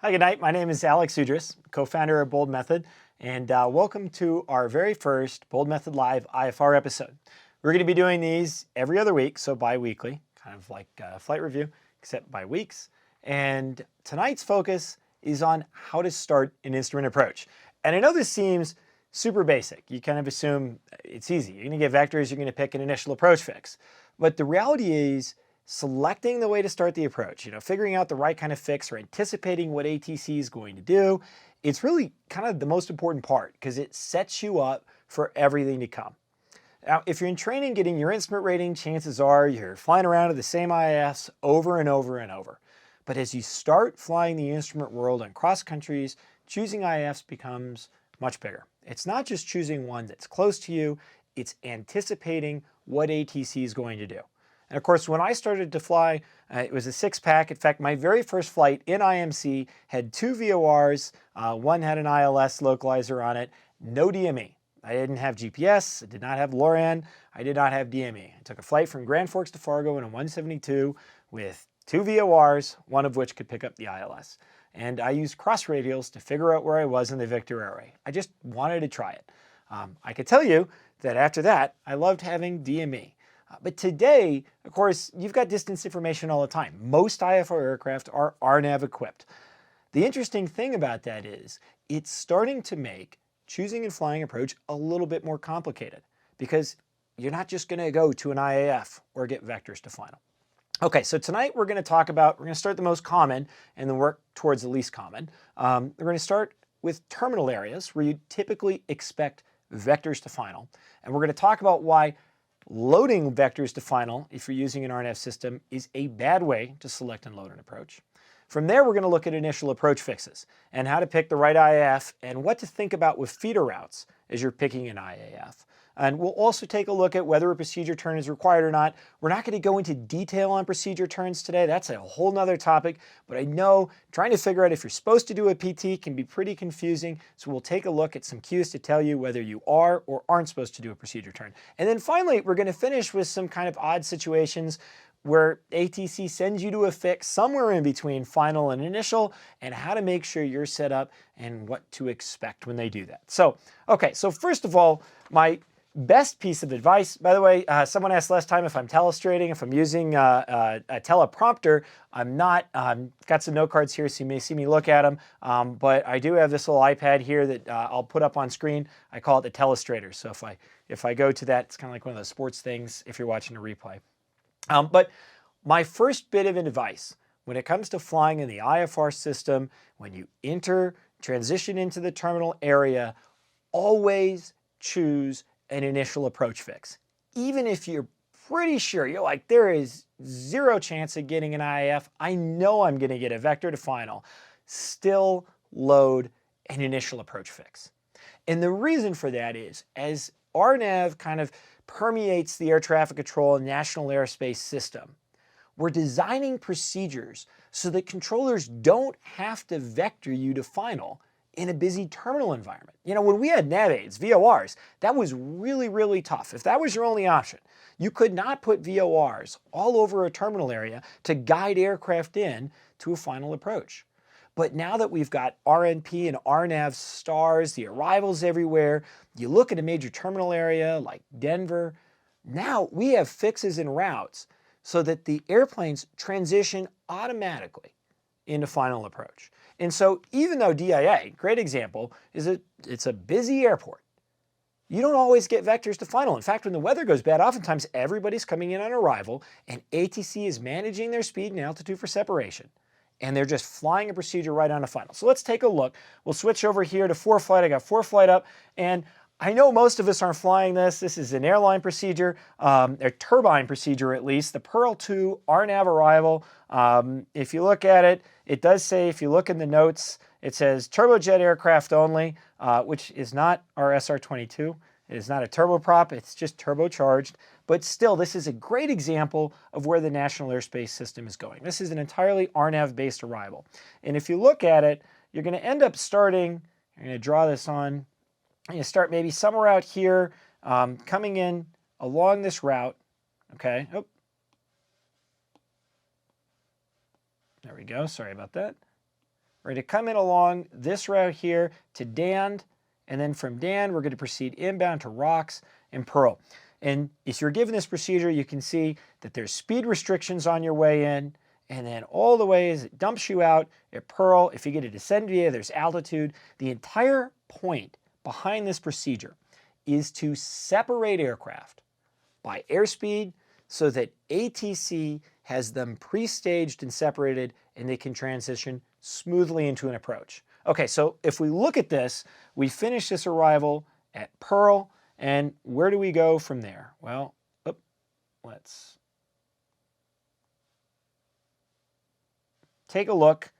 Hi, good night. My name is Alex Udris, co-founder of Boldmethod, and welcome to our very first Boldmethod Live IFR episode. We're going to be doing these every other week, so bi-weekly, kind of like a flight review, except by weeks. And tonight's focus is on how to start an instrument approach. And I know this seems super basic. You kind of assume it's easy. You're going to get vectors, you're going to pick an initial approach fix. But the reality is, selecting the way to start the approach, figuring out the right kind of fix or anticipating what ATC is going to do, it's really kind of the most important part because it sets you up for everything to come. Now, if you're in training getting your instrument rating, chances are you're flying around to the same IAFs over and over and over. But as you start flying the instrument world and cross countries, choosing IAFs becomes much bigger. It's not just choosing one that's close to you, it's anticipating what ATC is going to do. And of course, when I started to fly, it was a 6-pack. In fact, my very first flight in IMC had 2 VORs. One had an ILS localizer on it, no DME. I didn't have GPS, I did not have LORAN, I did not have DME. I took a flight from Grand Forks to Fargo in a 172 with 2 VORs, one of which could pick up the ILS. And I used cross radials to figure out where I was in the Victor Airway. I just wanted to try it. I could tell you that after that, I loved having DME. But today, of course, you've got distance information all the time. Most IFR aircraft are RNAV equipped. The interesting thing about that is it's starting to make choosing and flying approach a little bit more complicated because you're not just going to go to an IAF or get vectors to final. Okay, so tonight we're going to start the most common and then work towards the least common. We're going to start with terminal areas where you typically expect vectors to final. And we're going to talk about why loading vectors to final, if you're using an RNAV system, is a bad way to select and load an approach. From there, we're going to look at initial approach fixes and how to pick the right IAF and what to think about with feeder routes as you're picking an IAF. And we'll also take a look at whether a procedure turn is required or not. We're not going to go into detail on procedure turns today. That's a whole nother topic, but I know trying to figure out if you're supposed to do a PT can be pretty confusing. So we'll take a look at some cues to tell you whether you are or aren't supposed to do a procedure turn. And then finally, we're going to finish with some kind of odd situations where ATC sends you to a fix somewhere in between final and initial, and how to make sure you're set up and what to expect when they do that. So, okay, so first of all, my best piece of advice, by the way, someone asked last time if I'm telestrating, if I'm using a teleprompter. I'm not. Got some note cards here, so you may see me look at them, but I do have this little iPad here that I'll put up on screen. I call it the telestrator. So if I go to that, it's kind of like one of those sports things if you're watching a replay. But my first bit of advice when it comes to flying in the IFR system, when you transition into the terminal area, always choose an initial approach fix. Even if you're pretty sure, you're like, there is 0 chance of getting an IAF, I know I'm going to get a vector to final, still load an initial approach fix. And the reason for that is, as RNAV kind of permeates the air traffic control and national airspace system, we're designing procedures so that controllers don't have to vector you to final in a busy terminal environment. When we had nav aids, VORs, that was really, really tough. If that was your only option, you could not put VORs all over a terminal area to guide aircraft in to a final approach. But now that we've got RNP and RNAV stars, the arrivals everywhere, you look at a major terminal area like Denver, now we have fixes and routes so that the airplanes transition automatically into final approach. And so even though DIA, great example, it's a busy airport, you don't always get vectors to final. In fact, when the weather goes bad, oftentimes everybody's coming in on arrival and ATC is managing their speed and altitude for separation. And they're just flying a procedure right on to final. So let's take a look. We'll switch over here to 4-flight. I got 4-flight up, and I know most of us aren't flying this. This is an airline procedure, a turbine procedure at least, the Pearl 2 RNAV arrival. If you look at it, it does say, if you look in the notes, it says turbojet aircraft only, which is not our SR-22. It is not a turboprop, it's just turbocharged. But still, this is a great example of where the National Airspace System is going. This is an entirely RNAV-based arrival. And if you look at it, you're going to end up starting, I'm going to draw this on, you start maybe somewhere out here, coming in along this route, okay? Oh. There we go, sorry about that. We're going to come in along this route here to Dand, and then from Dand, we're going to proceed inbound to Rocks and Pearl. And if you're given this procedure, you can see that there's speed restrictions on your way in, and then all the way as it dumps you out at Pearl. If you get a descent via, there's altitude. The entire point behind this procedure is to separate aircraft by airspeed so that ATC has them pre-staged and separated, and they can transition smoothly into an approach. Okay, so if we look at this, we finish this arrival at Pearl, and where do we go from there? Well, let's take a look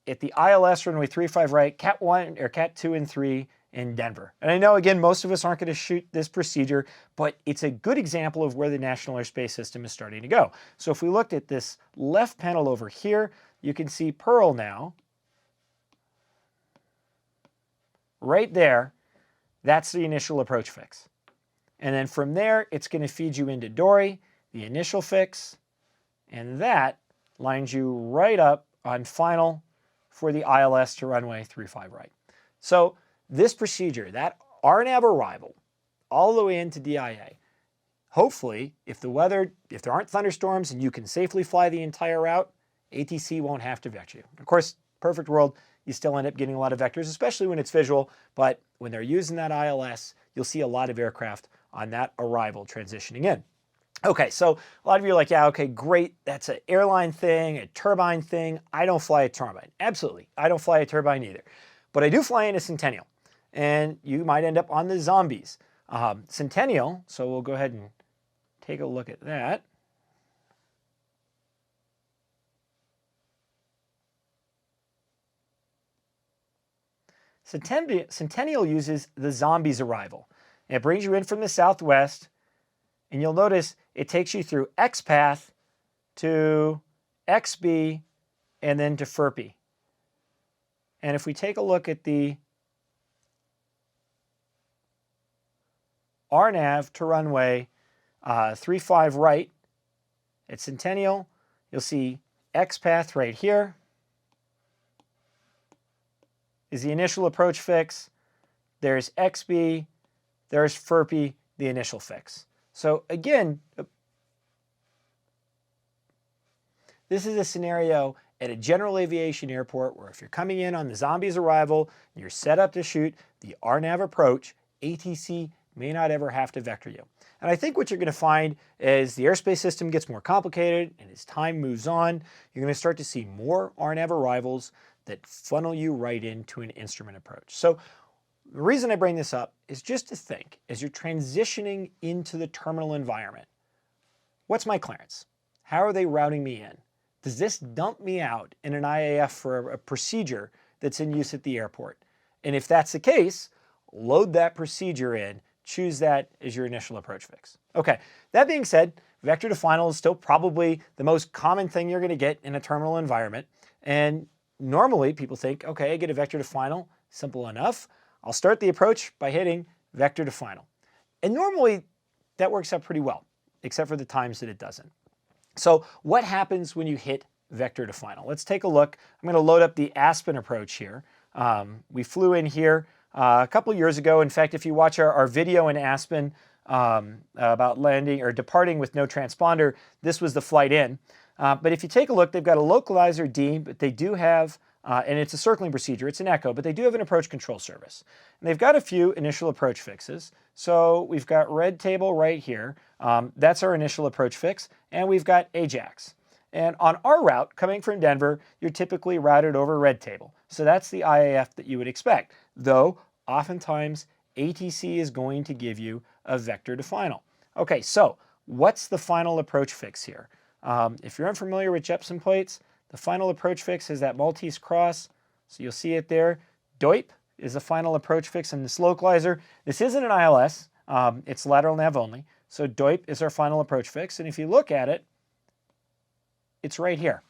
at the ILS runway 35 right, Cat 1 or Cat 2 and 3 in Denver. And I know, again, most of us aren't going to shoot this procedure, but it's a good example of where the National Airspace System is starting to go. So if we looked at this left panel over here, you can see Pearl now. Right there, that's the initial approach fix. And then from there, it's going to feed you into Dory, the initial fix, and that lines you right up on final for the ILS to runway 35 right. So this procedure, that RNAV arrival, all the way into DIA, hopefully, if there aren't thunderstorms and you can safely fly the entire route, ATC won't have to vector you. Of course, perfect world, you still end up getting a lot of vectors, especially when it's visual, but when they're using that ILS, you'll see a lot of aircraft on that arrival transitioning in. Okay, so a lot of you are like, yeah, okay, great, that's an airline thing, a turbine thing. I don't fly a turbine. Absolutely, I don't fly a turbine either. But I do fly in a Centennial, and you might end up on the Zombies. Centennial, so we'll go ahead and take a look at that. Centennial uses the Zombies arrival. And it brings you in from the southwest, and you'll notice it takes you through X path to XB and then to FERPI. And if we take a look at the RNAV to runway 35 right at Centennial, you'll see X path right here is the initial approach fix. There's XB, there's FERPI, the initial fix. So again, this is a scenario at a general aviation airport where if you're coming in on the Zombies arrival, you're set up to shoot the RNAV approach, ATC may not ever have to vector you. And I think what you're going to find as the airspace system gets more complicated and as time moves on, you're going to start to see more RNAV arrivals that funnel you right into an instrument approach. So the reason I bring this up is just to think, as you're transitioning into the terminal environment, what's my clearance? How are they routing me in? Does this dump me out in an IAF for a procedure that's in use at the airport? And if that's the case, load that procedure in, choose that as your initial approach fix. Okay, that being said, vector to final is still probably the most common thing you're going to get in a terminal environment. And normally people think, okay, I get a vector to final, simple enough. I'll start the approach by hitting vector to final. And normally that works out pretty well, except for the times that it doesn't. So what happens when you hit vector to final? Let's take a look. I'm going to load up the Aspen approach here. We flew in here a couple years ago. In fact, if you watch our video in Aspen about landing or departing with no transponder, this was the flight in. But if you take a look, they've got a localizer D, but they do have, and it's a circling procedure, it's an echo, but they do have an approach control service. And they've got a few initial approach fixes. So we've got red table right here. That's our initial approach fix. And we've got Ajax. And on our route, coming from Denver, you're typically routed over red table. So that's the IAF that you would expect. Though, oftentimes, ATC is going to give you a vector to final. Okay, so what's the final approach fix here? If you're unfamiliar with Jeppesen plates, the final approach fix is that Maltese cross. So you'll see it there. DOIP is the final approach fix in this localizer. This isn't an ILS. It's lateral nav only. So DOIP is our final approach fix. And if you look at it, it's right here.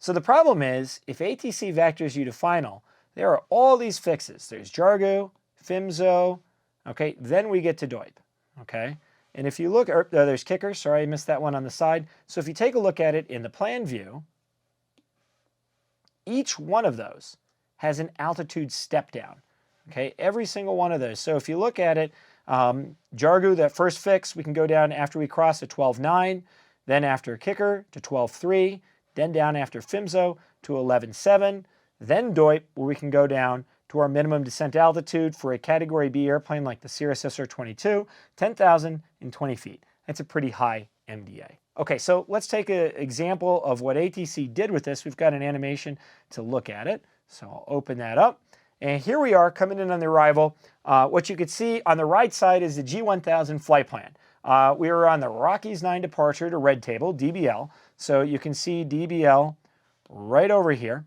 So the problem is, if ATC vectors you to final, there are all these fixes. There's Jargo, FIMSO, okay, then we get to DOIP, okay? And if you look, there's kicker, sorry, I missed that one on the side. So if you take a look at it in the plan view, each one of those has an altitude step down. Okay, every single one of those. So if you look at it, Jargu, that first fix, we can go down after we cross to 12.9, then after kicker to 12.3, then down after Fimzo to 11.7, then DOIP, where we can go down to our minimum descent altitude for a Category B airplane like the Cirrus SR-22, 10,020 feet. That's a pretty high MDA. Okay, so let's take an example of what ATC did with this. We've got an animation to look at it. So I'll open that up. And here we are coming in on the arrival. What you can see on the right side is the G1000 flight plan. We were on the Rockies 9 departure to Red Table, DBL. So you can see DBL right over here.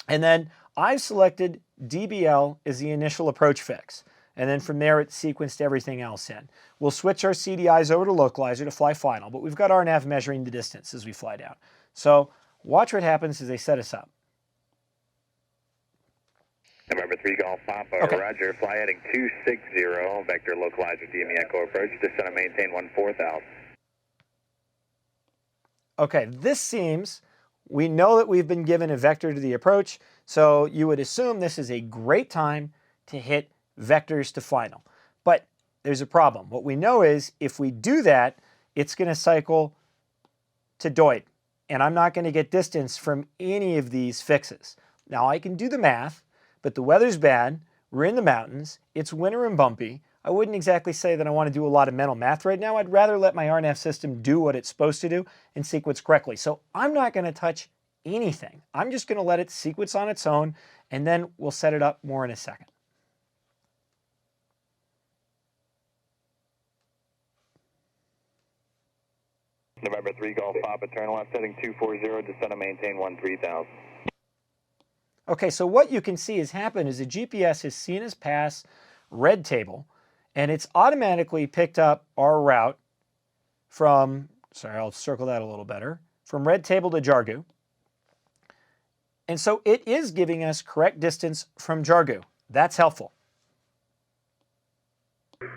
And then I've selected DBL as the initial approach fix. And then from there, it sequenced everything else in. We'll switch our CDIs over to localizer to fly final, but we've got our nav measuring the distance as we fly down. So watch what happens as they set us up. November 3 Golf Papa, Okay. Roger, fly heading 260, vector localizer DME Echo approach, descend and maintain 14,000. Okay, this seems, we know that we've been given a vector to the approach, so you would assume this is a great time to hit vectors to final. But there's a problem. What we know is if we do that, it's going to cycle to DOIP, and I'm not going to get distance from any of these fixes. Now I can do the math, but the weather's bad, we're in the mountains, it's winter and bumpy. I wouldn't exactly say that I want to do a lot of mental math right now. I'd rather let my RNAV system do what it's supposed to do and sequence correctly. So I'm not going to touch anything. I'm just going to let it sequence on its own, and then we'll set it up more in a second. November 3 Golf Papa, turn left heading 240, descend and maintain 13,000. Okay, so what you can see has happened is the GPS has seen us pass Red Table, and it's automatically picked up our route from, sorry, I'll circle that a little better, from Red Table to Jargu. And so it is giving us correct distance from Jargu. That's helpful.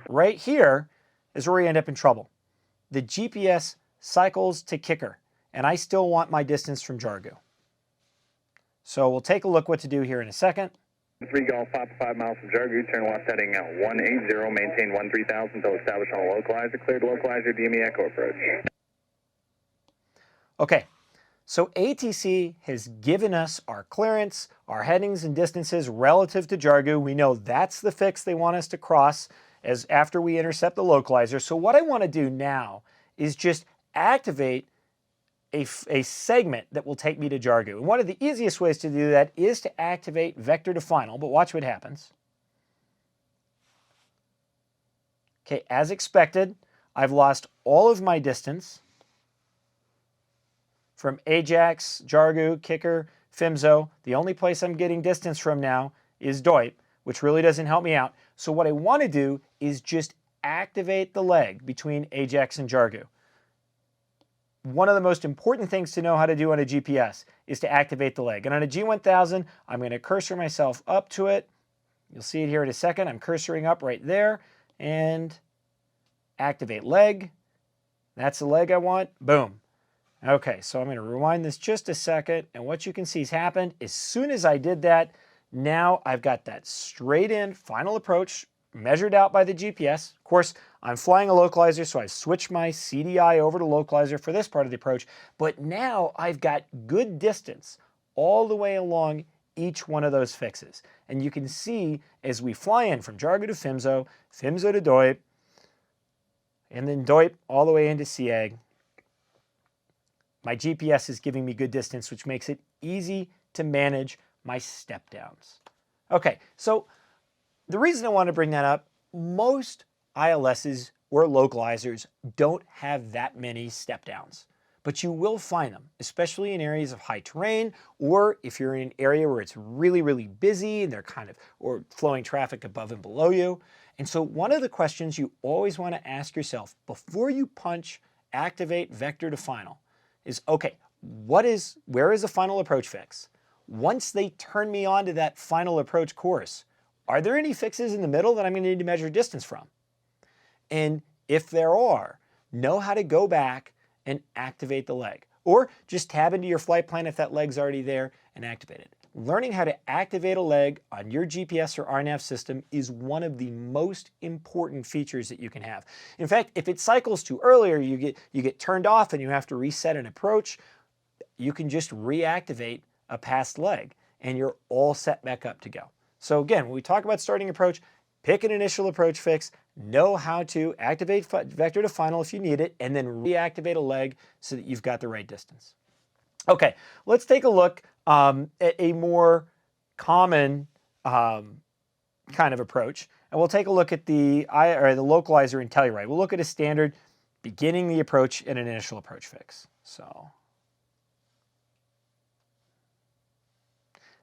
Right here is where we end up in trouble. The GPS cycles to kicker, and I still want my distance from Jargu. So we'll take a look what to do here in a second. 3 Golf Papa, 5 miles from Jargu, turn left heading 180, maintain 13,000 until established on localizer, cleared localizer, DME Echo approach. Okay, so ATC has given us our clearance, our headings and distances relative to Jargu. We know that's the fix they want us to cross as after we intercept the localizer. So what I want to do now is just activate a segment that will take me to Jargu. And one of the easiest ways to do that is to activate vector to final, but watch what happens. Okay, as expected, I've lost all of my distance from Ajax, Jargu, Kicker, Fimzo. The only place I'm getting distance from now is DOIP, which really doesn't help me out. So what I want to do is just activate the leg between Ajax and Jargu. One of the most important things to know how to do on a GPS is to activate the leg. And on a G1000, I'm going to cursor myself up to it. You'll see it here in a second. I'm cursoring up right there and activate leg. That's the leg I want. Boom. Okay, so I'm going to rewind this just a second. And what you can see has happened as soon as I did that, now I've got that straight in final approach measured out by the GPS. Of course, I'm flying a localizer, so I've switched my CDI over to localizer for this part of the approach, but now I've got good distance all the way along each one of those fixes. And you can see as we fly in from Jargu to Fimzo, Fimzo to DOIP, and then DOIP all the way into SEAG, my GPS is giving me good distance, which makes it easy to manage my step downs. Okay, so the reason I want to bring that up, most ILSs or localizers don't have that many step downs, but you will find them, especially in areas of high terrain, or if you're in an area where it's really, really busy and they're kind of, or flowing traffic above and below you. And so one of the questions you always want to ask yourself before you punch activate vector to final is, okay, where is the final approach fix? Once they turn me on to that final approach course, are there any fixes in the middle that I'm going to need to measure distance from? And if there are, know how to go back and activate the leg. or just tab into your flight plan if that leg's already there and activate it. Learning how to activate a leg on your GPS or RNAV system is one of the most important features that you can have. In fact, if it cycles too early or you get turned off and you have to reset an approach, you can just reactivate a past leg and you're all set back up to go. So again, when we talk about starting approach, pick an initial approach fix, know how to activate vector to final if you need it, and then reactivate a leg so that you've got the right distance. Okay, let's take a look at a more common kind of approach, and we'll take a look at the localizer in Telluride. We'll look at a standard beginning the approach and an initial approach fix. So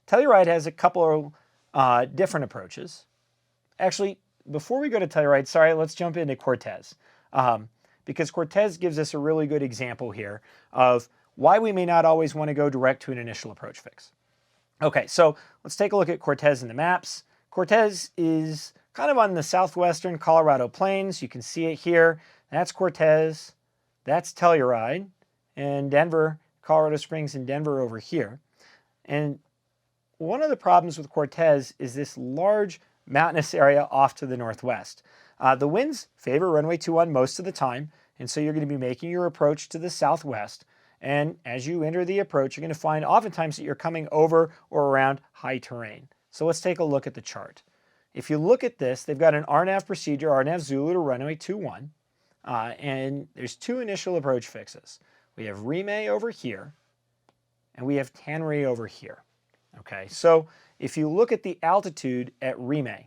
Telluride has a couple of different approaches. Actually, before we go to Telluride, sorry, let's jump into Cortez, because Cortez gives us a really good example here of why we may not always want to go direct to an initial approach fix. Okay, so let's take a look at Cortez in the maps. Cortez is kind of on the southwestern Colorado plains. You can see it here. That's Cortez, that's Telluride, and Denver, Colorado Springs and Denver over here. And one of the problems with Cortez is this large mountainous area off to the northwest. The winds favor runway 21 most of the time, and so you're going to be making your approach to the southwest. And as you enter the approach, you're going to find oftentimes that you're coming over or around high terrain. So let's take a look at the chart. If you look at this, they've got an RNAV procedure, RNAV Zulu to runway 21, and there's two initial approach fixes. We have Rime over here, and we have Tannery over here. Okay, so if you look at the altitude at Rime,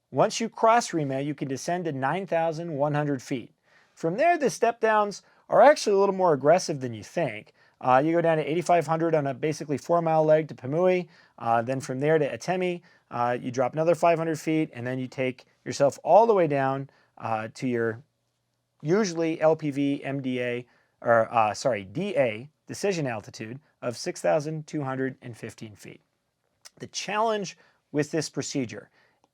once you cross Rime, you can descend to 9,100 feet. From there, the step downs are actually a little more aggressive than you think. You go down to 8,500 on a basically 4-mile leg to Pamui. Then from there to Atemi, you drop another 500 feet, and then you take yourself all the way down to your usually LPV MDA, or DA decision altitude of 6,215 feet. The challenge with this procedure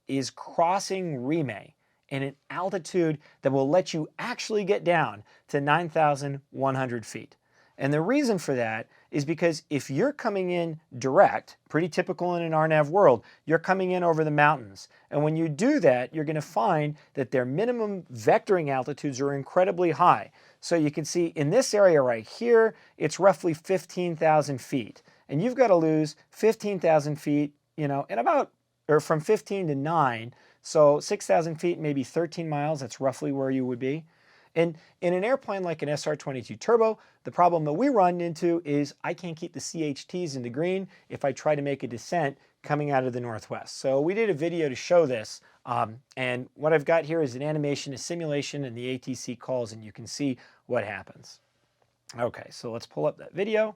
is crossing Rime in an altitude that will let you actually get down to 9,100 feet. And the reason for that is because if you're coming in direct, pretty typical in an RNAV world, you're coming in over the mountains. And when you do that, you're going to find that their minimum vectoring altitudes are incredibly high. So you can see in this area right here, it's roughly 15,000 feet. And you've got to lose 15,000 feet, in about, or from 15 to 9. So 6,000 feet, maybe 13 miles, that's roughly where you would be. And in an airplane like an SR-22 Turbo, the problem that we run into is I can't keep the CHTs in the green if I try to make a descent coming out of the northwest. So we did a video to show this, and what I've got here is an animation, a simulation, and the ATC calls, and you can see what happens. Okay, so let's pull up that video.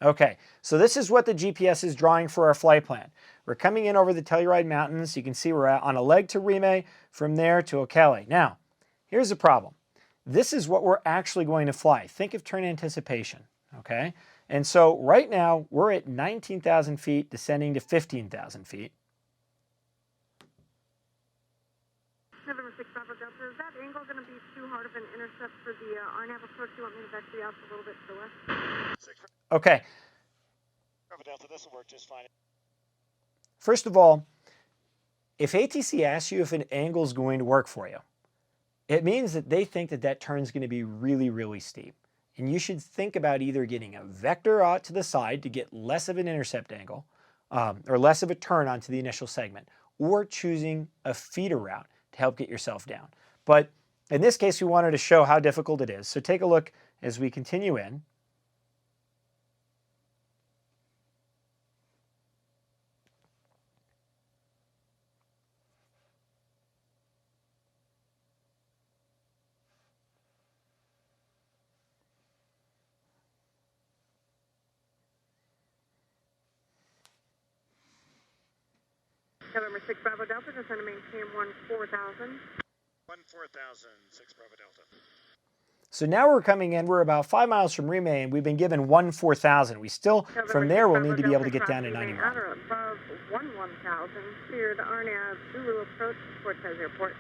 Okay, so this is what the GPS is drawing for our flight plan. We're coming in over the Telluride Mountains. You can see we're on a leg to Rime, from there to Ocala. Now, here's the problem. This is what we're actually going to fly. Think of turn anticipation, okay? And so right now, we're at 19,000 feet, descending to 15,000 feet. November 6 Bravo Delta, is that angle going to be too hard of an intercept for the RNAV approach? You want me to vector you out a little bit to the west? Okay. Bravo Delta, this will work just fine. First of all, if ATC asks you if an angle is going to work for you, it means that they think that that turn is going to be really, really steep. And you should think about either getting a vector out to the side to get less of an intercept angle, or less of a turn onto the initial segment, or choosing a feeder route to help get yourself down. But in this case, we wanted to show how difficult it is. So take a look as we continue in. November 6 Bravo Delta, just going to maintain 14,000. 14,000, 6 Bravo Delta. So now we're coming in, we're about 5 miles from Rime, and we've been given 1-4000. We still, from there, we'll need to be able to get down to 91. At or above 1000, cleared RNAV Zulu approach Cortez Airport.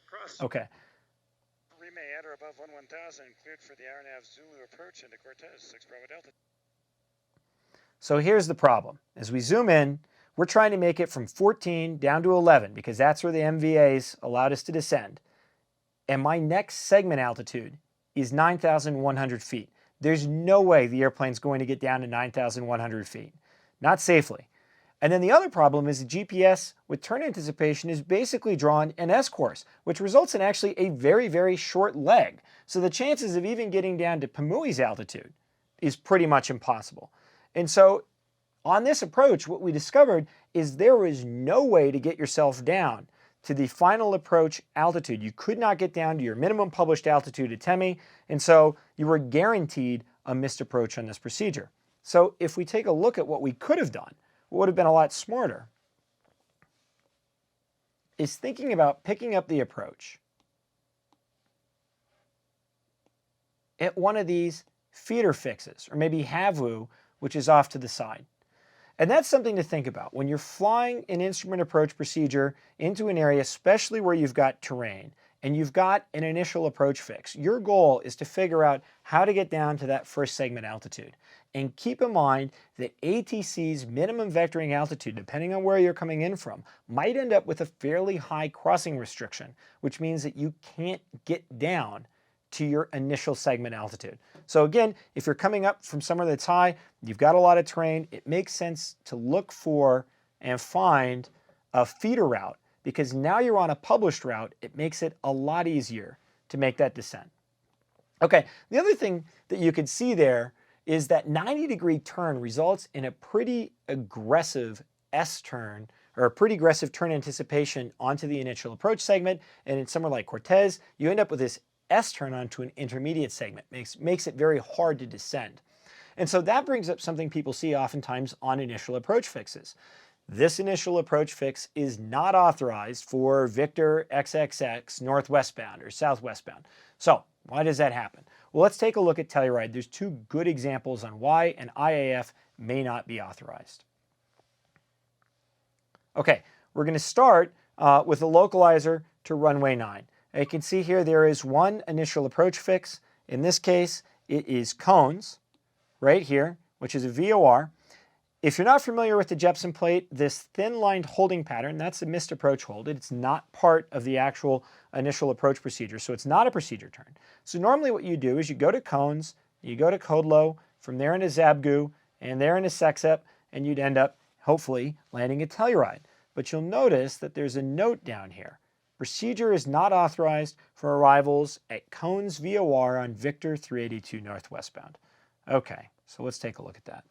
Cross. Okay. Rime at or above 1000, cleared for the RNAV Zulu approach into Cortez, 6 Bravo Delta. So here's the problem. As we zoom in, we're trying to make it from 14 down to 11 because that's where the MVAs allowed us to descend. And my next segment altitude is 9,100 feet. There's no way the airplane's going to get down to 9,100 feet. Not safely. And then the other problem is the GPS with turn anticipation is basically drawn an S-course, which results in actually a very, very short leg. So the chances of even getting down to Pamui's altitude is pretty much impossible. And so on this approach, what we discovered is there is no way to get yourself down to the final approach altitude. You could not get down to your minimum published altitude at Temi, and so you were guaranteed a missed approach on this procedure. So if we take a look at what we could have done, what would have been a lot smarter is thinking about picking up the approach at one of these feeder fixes, or maybe Havu, which is off to the side. And that's something to think about. When you're flying an instrument approach procedure into an area, especially where you've got terrain, and you've got an initial approach fix, your goal is to figure out how to get down to that first segment altitude. And keep in mind that ATC's minimum vectoring altitude, depending on where you're coming in from, might end up with a fairly high crossing restriction, which means that you can't get down to your initial segment altitude. So again, if you're coming up from somewhere that's high, you've got a lot of terrain, it makes sense to look for and find a feeder route, because now you're on a published route, it makes it a lot easier to make that descent. Okay, the other thing that you could see there is that 90-degree turn results in a pretty aggressive S-turn, or a pretty aggressive turn anticipation onto the initial approach segment, and in somewhere like Cortez, you end up with this S-turn onto an intermediate segment. Makes it very hard to descend. And so that brings up something people see oftentimes on initial approach fixes. This initial approach fix is not authorized for Victor XXX northwestbound or southwestbound. So why does that happen? Well, let's take a look at Telluride. There's two good examples on why an IAF may not be authorized. Okay, we're going to start with a localizer to runway 9. You can see here there is one initial approach fix. In this case, it is cones right here, which is a VOR. If you're not familiar with the Jepson plate, this thin-lined holding pattern, that's a missed approach hold. It's not part of the actual initial approach procedure, so it's not a procedure turn. So normally what you do is you go to cones, you go to Kodlo, from there into Zabgu, and there into Sexep, and you'd end up, hopefully, landing at Telluride. But you'll notice that there's a note down here. Procedure is not authorized for arrivals at Cones VOR on Victor 382 northwestbound. Okay, so let's take a look at that.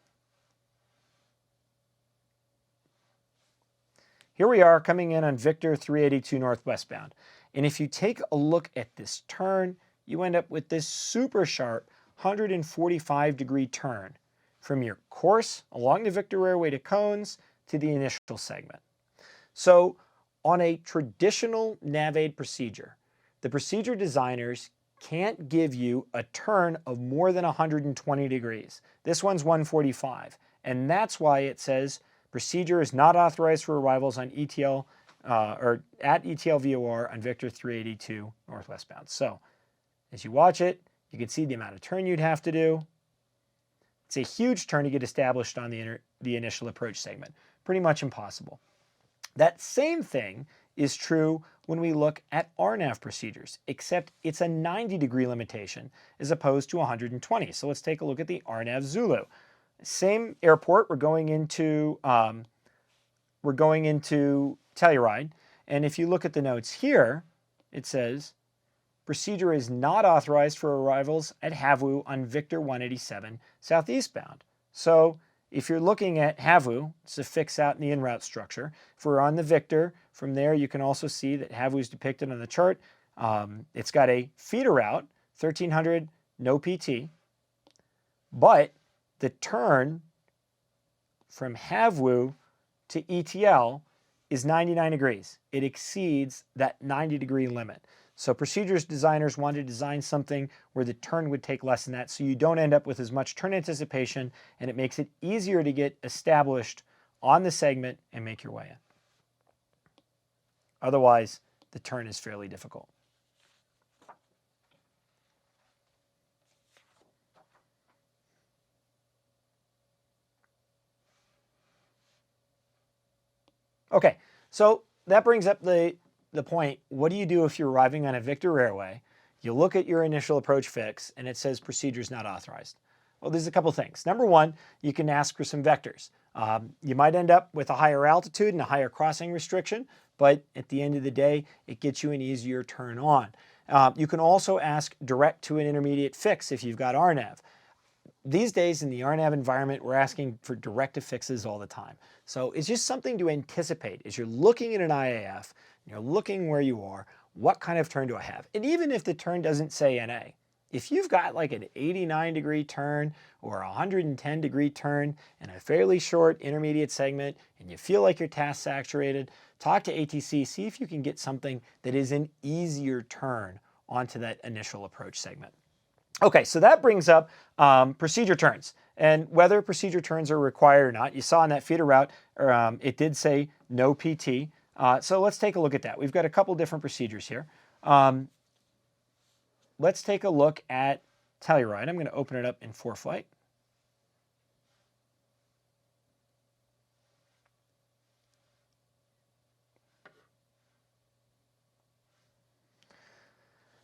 Here we are coming in on Victor 382 northwestbound. And if you take a look at this turn, you end up with this super sharp 145-degree turn from your course along the Victor Airway to Cones to the initial segment. So on a traditional NavAid procedure, the procedure designers can't give you a turn of more than 120 degrees. This one's 145, and that's why it says procedure is not authorized for arrivals on ETL or at ETL VOR on Victor 382 northwestbound. So as you watch it, you can see the amount of turn you'd have to do. It's a huge turn to get established on the initial approach segment. Pretty much impossible. That same thing is true when we look at RNAV procedures, except it's a 90-degree limitation as opposed to 120. So let's take a look at the RNAV Zulu. Same airport, we're going into Telluride, and if you look at the notes here, it says procedure is not authorized for arrivals at Havu on Victor 187 southeastbound. So if you're looking at Havu, it's a fix out in the en-route structure. If we're on the Victor, from there you can also see that Havu is depicted on the chart. It's got a feeder route, 1300, no PT, but the turn from Havu to ETL is 99 degrees. It exceeds that 90-degree limit. So procedures designers want to design something where the turn would take less than that, so you don't end up with as much turn anticipation, and it makes it easier to get established on the segment and make your way in. Otherwise, the turn is fairly difficult. Okay, so that brings up the point, what do you do if you're arriving on a Victor Airway, you look at your initial approach fix, and it says procedures not authorized? Well, there's a couple things. Number one, you can ask for some vectors. You might end up with a higher altitude and a higher crossing restriction, but at the end of the day, it gets you an easier turn on. You can also ask direct to an intermediate fix if you've got RNAV. These days in the RNAV environment, we're asking for directive fixes all the time. So it's just something to anticipate as you're looking at an IAF, you're looking where you are, what kind of turn do I have? And even if the turn doesn't say NA, if you've got like an 89-degree turn or a 110-degree turn and a fairly short intermediate segment and you feel like your task saturated, talk to ATC, see if you can get something that is an easier turn onto that initial approach segment. Okay, so that brings up procedure turns and whether procedure turns are required or not. You saw in that feeder route, it did say no PT. So let's take a look at that. We've got a couple different procedures here. Let's take a look at Telluride. I'm going to open it up in ForeFlight.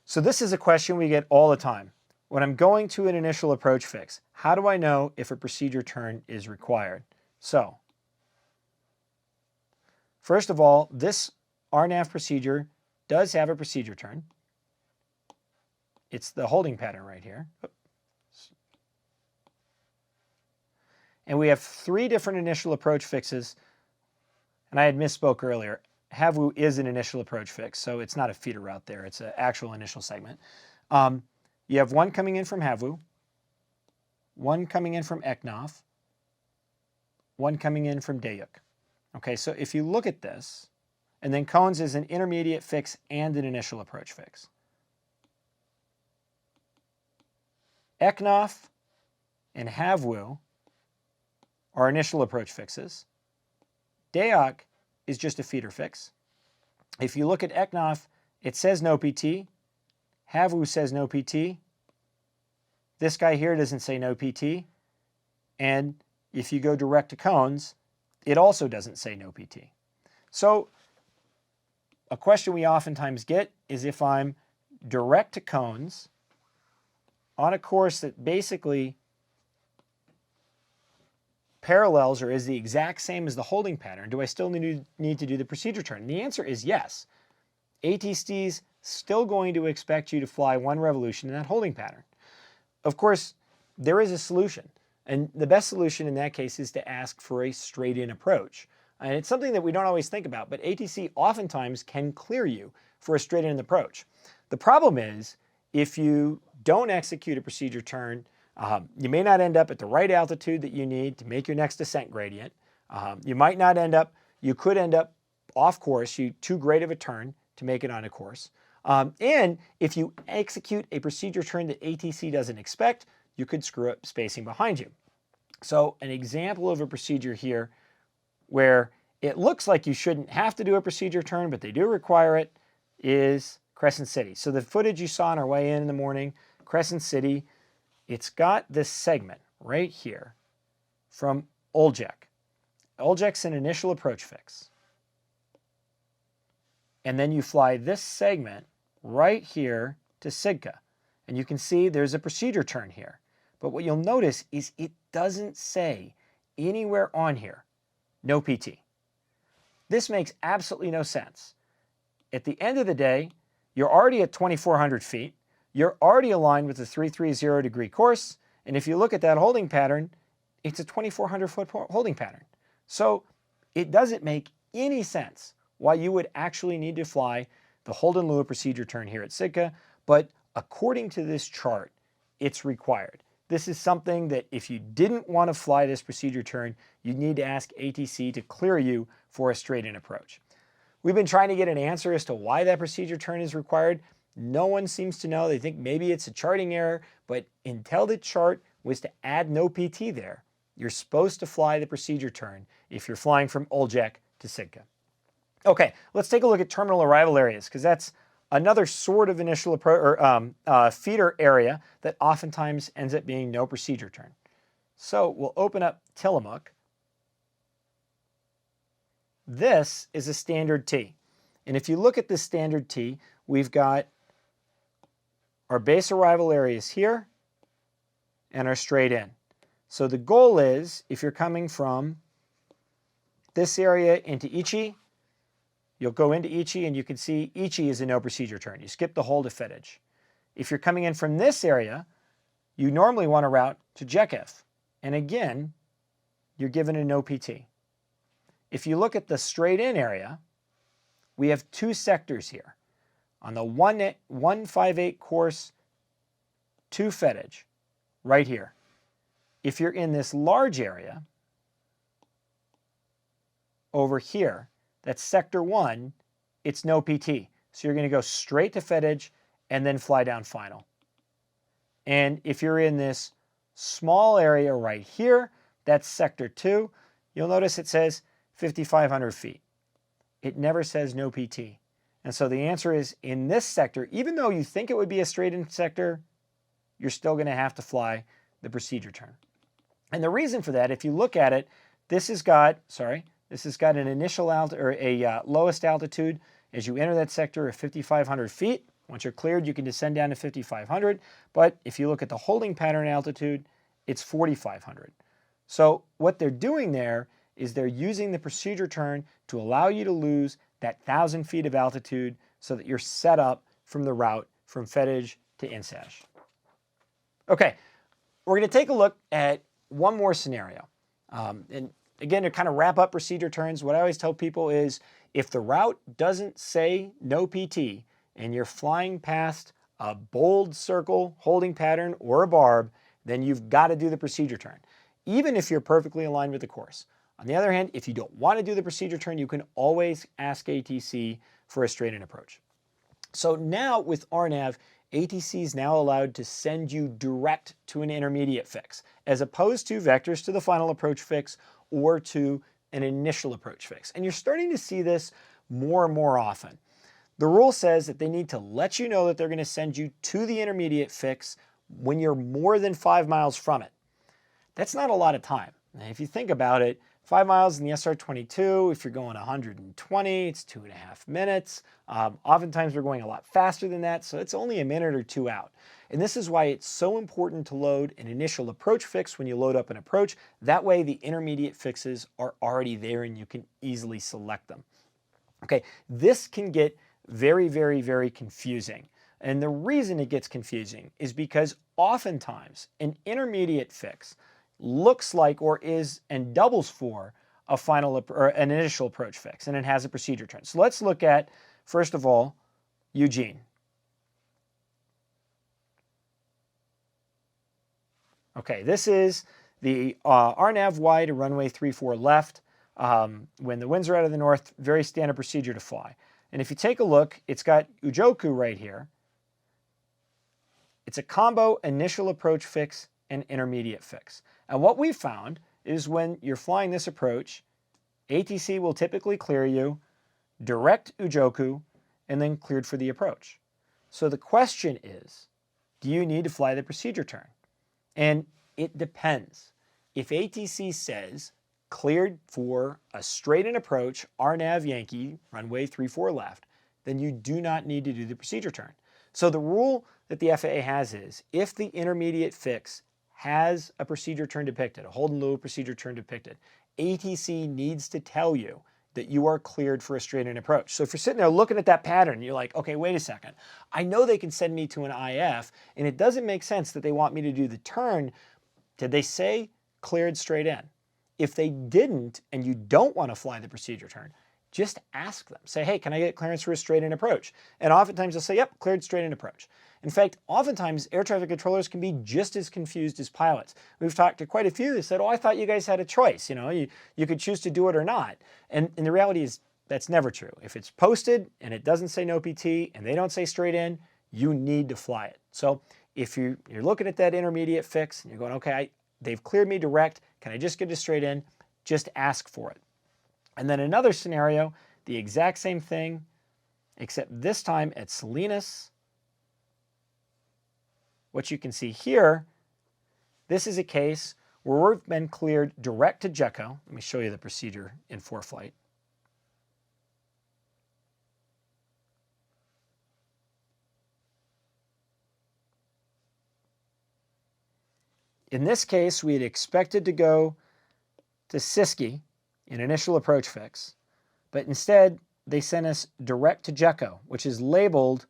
So this is a question we get all the time. When I'm going to an initial approach fix, how do I know if a procedure turn is required? So, first of all, this RNAV procedure does have a procedure turn. It's the holding pattern right here. And we have 3 different initial approach fixes. And I had misspoke earlier. HAVU is an initial approach fix, so it's not a feeder route there. It's an actual initial segment. You have one coming in from HAVU, one coming in from ECNOF, one coming in from DAYUK. Okay, so if you look at this, and then cones is an intermediate fix and an initial approach fix. ECNOF and HAVU are initial approach fixes. DAYUK is just a feeder fix. If you look at ECNOF, it says no PT. HAVU says no PT. This guy here doesn't say no PT. And if you go direct to cones, it also doesn't say no PT. So a question we oftentimes get is if I'm direct to cones on a course that basically parallels or is the exact same as the holding pattern, do I still need to do the procedure turn? And the answer is yes. ATC's still going to expect you to fly 1 revolution in that holding pattern. Of course, there is a solution. And the best solution in that case is to ask for a straight-in approach. And it's something that we don't always think about, but ATC oftentimes can clear you for a straight-in approach. The problem is, if you don't execute a procedure turn, you may not end up at the right altitude that you need to make your next descent gradient. You might not end up, you could end up off course, too great of a turn to make it on a course. And if you execute a procedure turn that ATC doesn't expect, you could screw up spacing behind you. So an example of a procedure here where it looks like you shouldn't have to do a procedure turn, but they do require it, is Crescent City. So the footage you saw on our way in the morning, Crescent City, it's got this segment right here from Oljek. Oljek's an initial approach fix. And then you fly this segment right here to Sitka. And you can see there's a procedure turn here. But what you'll notice is it doesn't say anywhere on here, no PT. This makes absolutely no sense. At the end of the day, you're already at 2,400 feet. You're already aligned with the 330 degree course. And if you look at that holding pattern, it's a 2,400 foot holding pattern. So it doesn't make any sense why you would actually need to fly the hold and Lua procedure turn here at Sitka, but according to this chart, it's required. This is something that if you didn't want to fly this procedure turn, you'd need to ask ATC to clear you for a straight-in approach. We've been trying to get an answer as to why that procedure turn is required. No one seems to know. They think maybe it's a charting error, but until the chart was to add no PT there, you're supposed to fly the procedure turn if you're flying from Oljek to Sitka. Okay, let's take a look at terminal arrival areas, because that's another sort of initial approach or feeder area that oftentimes ends up being no procedure turn. So we'll open up Tillamook. This is a standard T. And if you look at this standard T, we've got our base arrival areas here and our straight in. So the goal is, if you're coming from this area into Ichi, you'll go into Ichi and you can see Ichi is a no procedure turn. You skip the whole to Fittage. If you're coming in from this area, you normally want to route to Jekif. And again, you're given a no PT. If you look at the straight in area, we have two sectors here. On the 158 course to Fittage, right here. If you're in this large area, over here, that's sector 1, it's no PT. So you're going to go straight to Fittage and then fly down final. And if you're in this small area right here, that's sector 2, you'll notice it says 5,500 feet. It never says no PT. And so the answer is, in this sector, even though you think it would be a straight-in sector, you're still going to have to fly the procedure turn. And the reason for that, if you look at it, this has got an initial lowest altitude as you enter that sector of 5,500 feet. Once you're cleared, you can descend down to 5,500. But if you look at the holding pattern altitude, it's 4,500. So what they're doing there is they're using the procedure turn to allow you to lose that 1,000 feet of altitude so that you're set up from the route from Fittage to Insash. Okay, we're going to take a look at one more scenario. And again, to kind of wrap up procedure turns, what I always tell people is, if the route doesn't say no PT and you're flying past a bold circle holding pattern or a barb, then you've got to do the procedure turn, even if you're perfectly aligned with the course. On the other hand, if you don't want to do the procedure turn, you can always ask ATC for a straight-in approach. So now with RNAV, ATC is now allowed to send you direct to an intermediate fix, as opposed to vectors to the final approach fix or to an initial approach fix. And you're starting to see this more and more often. The rule says that they need to let you know that they're going to send you to the intermediate fix when you're more than 5 miles from it. That's not a lot of time. And if you think about it, 5 miles in the SR-22, if you're going 120, it's 2.5 minutes. Oftentimes we're going a lot faster than that, so it's only a minute or two out. And this is why it's so important to load an initial approach fix when you load up an approach. That way the intermediate fixes are already there and you can easily select them. Okay, this can get very, very, very confusing. And the reason it gets confusing is because oftentimes an intermediate fix looks like or is and doubles for a final or an initial approach fix, and it has a procedure turn. So let's look at, first of all, Eugene. Okay, this is the RNAV Y to runway 34 left. When the winds are out of the north, very standard procedure to fly. And if you take a look, it's got Ujoku right here. It's a combo initial approach fix and intermediate fix. And what we found is when you're flying this approach, ATC will typically clear you, direct Ujoku, and then cleared for the approach. So the question is, do you need to fly the procedure turn? And it depends. If ATC says cleared for a straight-in approach, RNAV Yankee, runway 34 left, then you do not need to do the procedure turn. So the rule that the FAA has is, if the intermediate fix has a procedure turn depicted, a hold and low procedure turn depicted, ATC needs to tell you that you are cleared for a straight-in approach. So if you're sitting there looking at that pattern, you're like, okay, wait a second. I know they can send me to an IF, and it doesn't make sense that they want me to do the turn. Did they say cleared straight in? If they didn't, and you don't want to fly the procedure turn, just ask them. Say, hey, can I get clearance for a straight-in approach? And oftentimes they'll say, yep, cleared straight-in approach. In fact, oftentimes air traffic controllers can be just as confused as pilots. We've talked to quite a few that said, oh, I thought you guys had a choice. You know, you could choose to do it or not. And the reality is that's never true. If it's posted and it doesn't say no PT and they don't say straight in, you need to fly it. So if you're looking at that intermediate fix and you're going, okay, they've cleared me direct, can I just get it straight in? Just ask for it. And then another scenario, the exact same thing, except this time at Salinas. What you can see here, this is a case where we've been cleared direct to JECO. Let me show you the procedure in ForeFlight. In this case, we had expected to go to Siskey in initial approach fix, but instead they sent us direct to JECO, which is labeled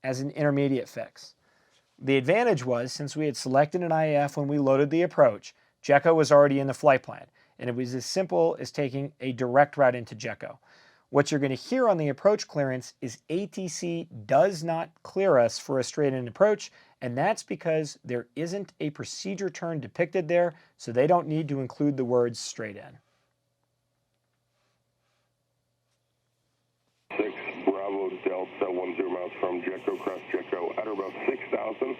as an intermediate fix. The advantage was, since we had selected an IAF when we loaded the approach, JECO was already in the flight plan, and it was as simple as taking a direct route into JECO. What you're going to hear on the approach clearance is ATC does not clear us for a straight-in approach, and that's because there isn't a procedure turn depicted there, so they don't need to include the words straight in. 6 Bravo Delta 10 miles from JECO, cross JECO at or about 6,000.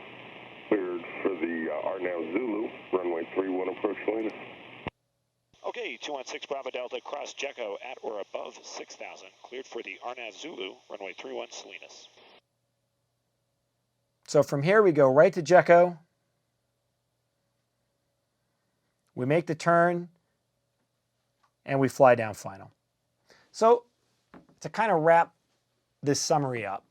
Cleared for the Arnav Zulu, runway 31 approach Salinas. Okay, 216 Bravo Delta, cross JECO at or above 6,000. Cleared for the Arnav Zulu, runway 31 Salinas. So from here we go right to JECO. We make the turn and we fly down final. So to kind of wrap this summary up,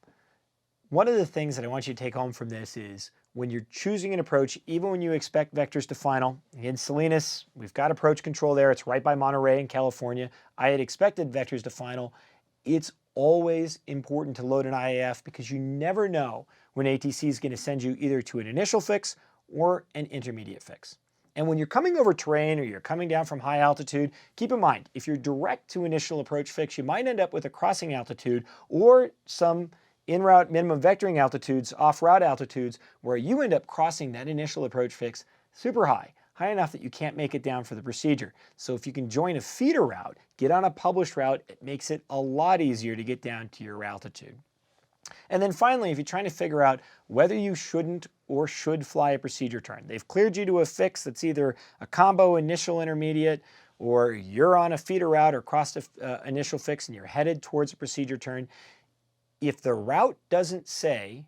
one of the things that I want you to take home from this is when you're choosing an approach, even when you expect vectors to final, in Salinas, we've got approach control there. It's right by Monterey in California. I had expected vectors to final. It's always important to load an IAF because you never know when ATC is going to send you either to an initial fix or an intermediate fix. And when you're coming over terrain or you're coming down from high altitude, keep in mind, if you're direct to initial approach fix, you might end up with a crossing altitude or some in-route minimum vectoring altitudes, off-route altitudes, where you end up crossing that initial approach fix super high, high enough that you can't make it down for the procedure. So if you can join a feeder route, get on a published route, it makes it a lot easier to get down to your altitude. And then finally, if you're trying to figure out whether you shouldn't or should fly a procedure turn, they've cleared you to a fix that's either a combo initial intermediate, or you're on a feeder route or crossed an initial fix and you're headed towards a procedure turn. If the route doesn't say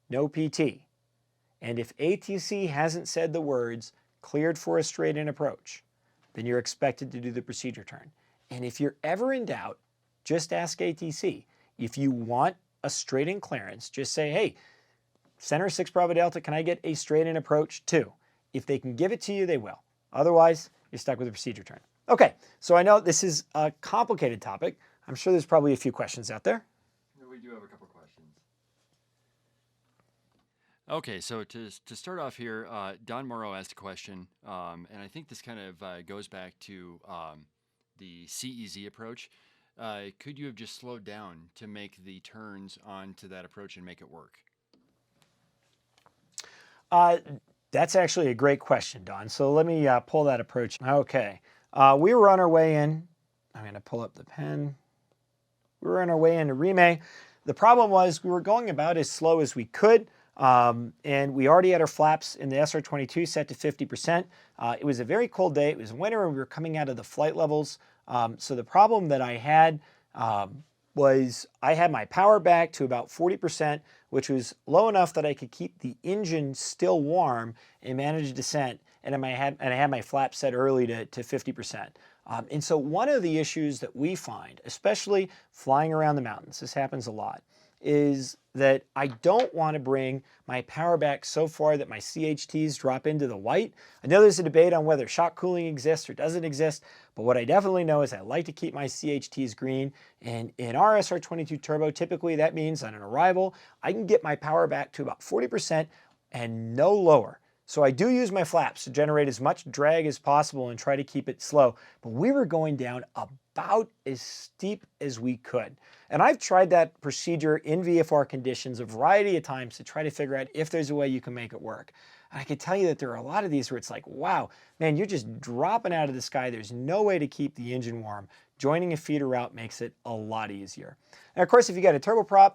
no PT, and if ATC hasn't said the words cleared for a straight-in approach, then you're expected to do the procedure turn. And if you're ever in doubt, just ask ATC. If you want a straight-in clearance, just say, hey, Center 6 Bravo Delta, can I get a straight-in approach too? If they can give it to you, they will. Otherwise, you're stuck with a procedure turn. Okay, so I know this is a complicated topic. I'm sure there's probably a few questions out there. We do have a couple questions. Okay, so to start off here, Don Morrow asked a question, and I think this kind of goes back to the CEZ approach. Could you have just slowed down to make the turns onto that approach and make it work? That's actually a great question, Don. So let me pull that approach. Okay, we were on our way in. I'm going to pull up the pen. We were on our way into Remay. The problem was we were going about as slow as we could, and we already had our flaps in the SR-22 set to 50%. It was a very cold day. It was winter, and we were coming out of the flight levels. So the problem that I had was I had my power back to about 40%, which was low enough that I could keep the engine still warm and manage descent, and I had my flaps set early to 50%. And so one of the issues that we find, especially flying around the mountains, this happens a lot, is that I don't want to bring my power back so far that my CHTs drop into the white. I know there's a debate on whether shock cooling exists or doesn't exist, but what I definitely know is I like to keep my CHTs green. And in our SR-22 turbo, typically that means on an arrival, I can get my power back to about 40% and no lower. So I do use my flaps to generate as much drag as possible and try to keep it slow. But we were going down about as steep as we could. And I've tried that procedure in VFR conditions a variety of times to try to figure out if there's a way you can make it work. And I can tell you that there are a lot of these where it's like, wow, man, you're just dropping out of the sky. There's no way to keep the engine warm. Joining a feeder route makes it a lot easier. And of course, if you got a turboprop,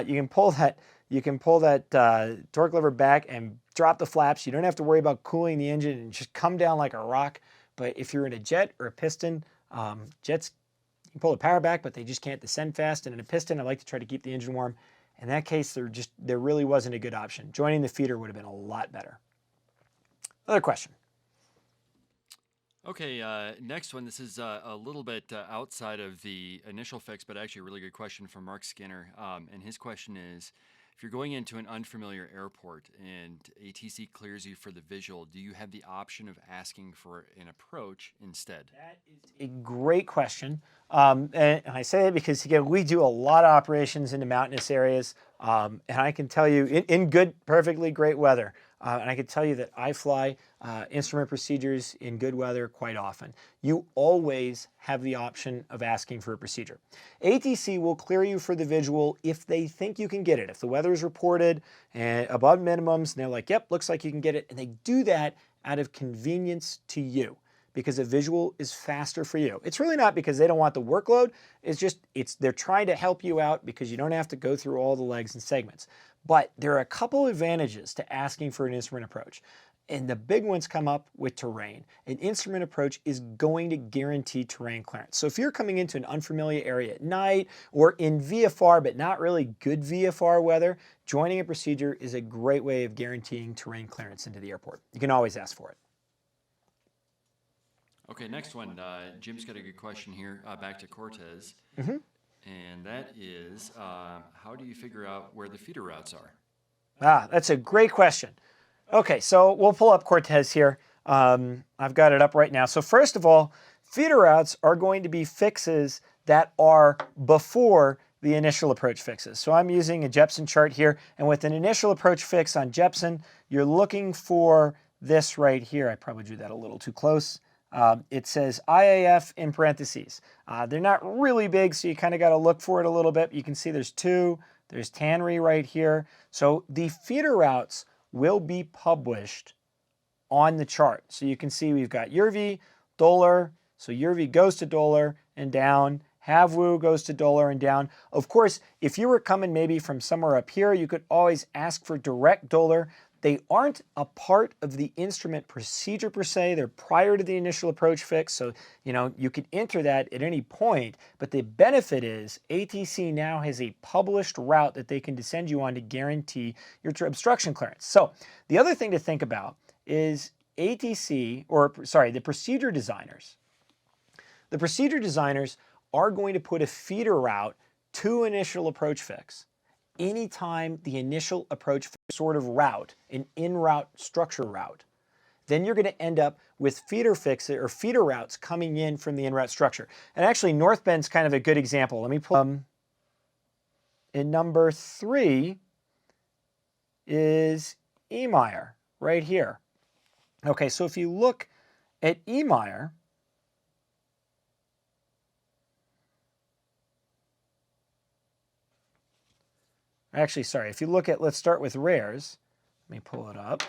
you can pull that you can pull that torque lever back and drop the flaps. You don't have to worry about cooling the engine and just come down like a rock. But if you're in a jet or a piston, jets, you can pull the power back, but they just can't descend fast. And in a piston, I like to try to keep the engine warm. In that case, there really wasn't a good option. Joining the feeder would have been a lot better. Another question. Okay, next one. This is a little bit outside of the initial fix, but actually a really good question from Mark Skinner. And his question is, if you're going into an unfamiliar airport and ATC clears you for the visual, do you have the option of asking for an approach instead? That is a great question. And I say that because, again, we do a lot of operations in the mountainous areas. And I can tell you, in good, perfectly great weather, and I can tell you that I fly instrument procedures in good weather quite often. You always have the option of asking for a procedure. ATC will clear you for the visual if they think you can get it. If the weather is reported and above minimums, and they're like, yep, looks like you can get it. And they do that out of convenience to you, because a visual is faster for you. It's really not because they don't want the workload. It's just, they're trying to help you out because you don't have to go through all the legs and segments. But there are a couple advantages to asking for an instrument approach. And the big ones come up with terrain. An instrument approach is going to guarantee terrain clearance. So if you're coming into an unfamiliar area at night or in VFR, but not really good VFR weather, joining a procedure is a great way of guaranteeing terrain clearance into the airport. You can always ask for it. Okay, next one. Jim's got a good question here, back to Cortez. And that is, how do you figure out where the feeder routes are? That's a great question. Okay, so we'll pull up Cortez here. I've got it up right now. So first of all, feeder routes are going to be fixes that are before the initial approach fixes. So I'm using a Jepson chart here, and with an initial approach fix on Jepson, you're looking for this right here. I probably drew that a little too close. It says IAF in parentheses. They're not really big, so you kind of got to look for it a little bit. You can see there's two. There's Tannery right here. So the feeder routes will be published on the chart. So you can see we've got Yervi, Doler. So Yervi goes to Doler and down. Havwu goes to Doler and down. Of course, if you were coming maybe from somewhere up here, you could always ask for direct Doler. They aren't a part of the instrument procedure per se. They're prior to the initial approach fix. So, you could enter that at any point. But the benefit is ATC now has a published route that they can descend you on to guarantee your obstruction clearance. So the other thing to think about is the procedure designers. The procedure designers are going to put a feeder route to initial approach fix anytime the initial approach sort of route, an in-route structure route. Then you're going to end up with feeder fixes or feeder routes coming in from the in-route structure. And actually, North Bend's kind of a good example. Let me pull in number 3 is Emeyer right here. Okay, so if you look at Emeyer, actually, sorry, if you look at, let's start with rares. Let me pull it up.